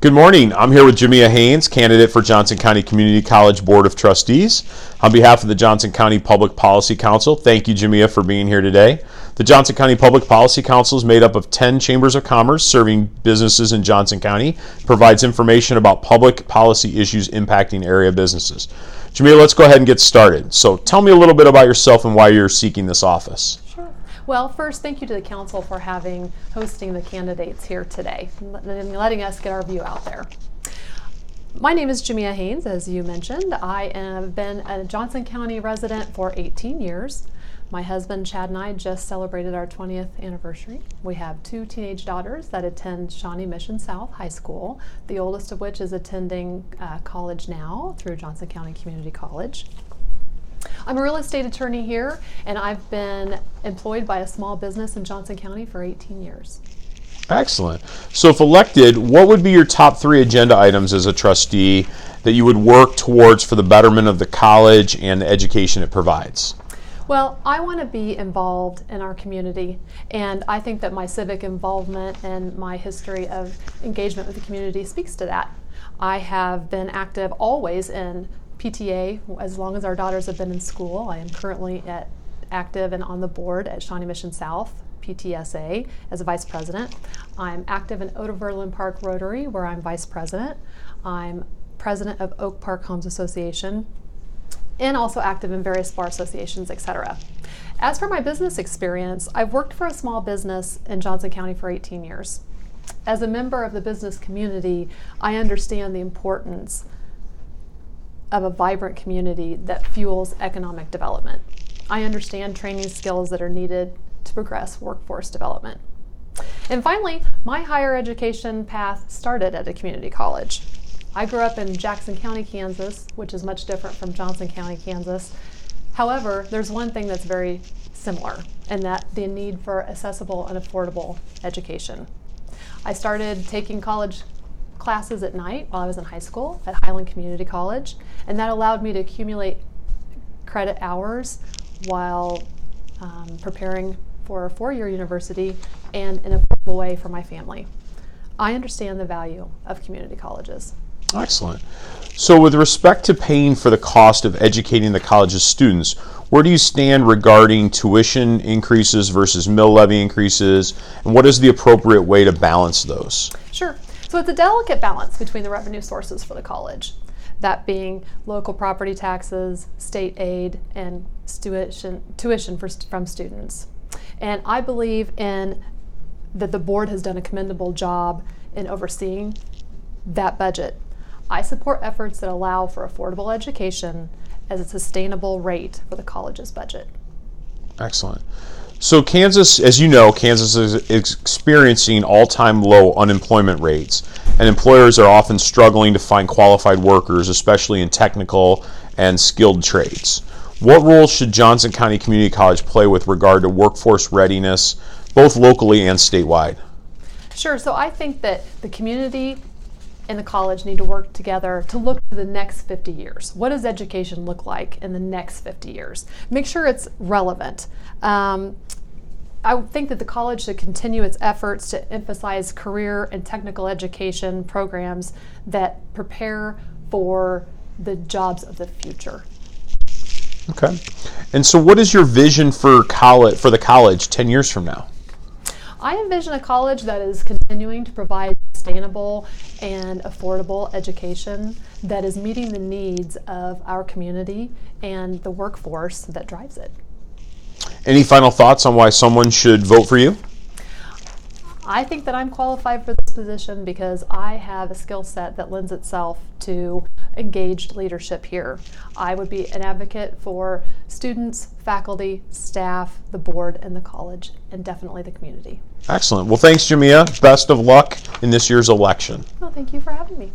Good morning. I'm here with Jameia Haines, candidate for Johnson County Community College Board of Trustees. On behalf of the Johnson County Public Policy Council, thank you, Jameia, for being here today. The Johnson County Public Policy Council is made up of 10 chambers of commerce serving businesses in Johnson County, provides information about public policy issues impacting area businesses. Jameia, let's go ahead and get started. So tell me a little bit about yourself and why you're seeking this office. Well, first, thank you to the council for hosting the candidates here today and letting us get our view out there. My name is Jameia Haines, as you mentioned. I have been a Johnson County resident for 18 years. My husband, Chad, and I just celebrated our 20th anniversary. We have 2 teenage daughters that attend Shawnee Mission South High School, the oldest of which is attending college now through Johnson County Community College. I'm a real estate attorney here, and I've been employed by a small business in Johnson County for 18 years. Excellent. So if elected, what would be your top 3 agenda items as a trustee that you would work towards for the betterment of the college and the education it provides? Well, I want to be involved in our community, and I think that my civic involvement and my history of engagement with the community speaks to that. I have been active always in PTA as long as our daughters have been in school. I am currently active and on the board at Shawnee Mission South, PTSA, as a vice president. I'm active in Oterverlin Park Rotary, where I'm vice president. I'm president of Oak Park Homes Association, and also active in various bar associations, etc. As for my business experience, I've worked for a small business in Johnson County for 18 years. As a member of the business community, I understand the importance of a vibrant community that fuels economic development. I understand training skills that are needed to progress workforce development. And finally, my higher education path started at a community college. I grew up in Jackson County, Kansas, which is much different from Johnson County, Kansas. However, there's one thing that's very similar, and that the need for accessible and affordable education. I started taking college classes at night while I was in high school at Highland Community College, and that allowed me to accumulate credit hours while preparing for a 4-year university and in an affordable way for my family. I understand the value of community colleges. Excellent. So with respect to paying for the cost of educating the college's students, where do you stand regarding tuition increases versus mill levy increases, and what is the appropriate way to balance those? Sure. So it's a delicate balance between the revenue sources for the college, that being local property taxes, state aid, and tuition from students. And I believe that the board has done a commendable job in overseeing that budget. I support efforts that allow for affordable education as a sustainable rate for the college's budget. Excellent. So Kansas, as you know, Kansas is experiencing all-time low unemployment rates, and employers are often struggling to find qualified workers, especially in technical and skilled trades. What role should Johnson County Community College play with regard to workforce readiness, both locally and statewide? Sure. So I think that the community and the college need to work together to look to the next 50 years. What does education look like in the next 50 years? Make sure it's relevant. I think that the college should continue its efforts to emphasize career and technical education programs that prepare for the jobs of the future. Okay. And so what is your vision for the college 10 years from now? I envision a college that is continuing to provide sustainable and affordable education that is meeting the needs of our community and the workforce that drives it. Any final thoughts on why someone should vote for you? I think that I'm qualified for this position because I have a skill set that lends itself to engaged leadership here. I would be an advocate for students, faculty, staff, the board, and the college, and definitely the community. Excellent. Well, thanks, Jameia. Best of luck in this year's election. Well, thank you for having me.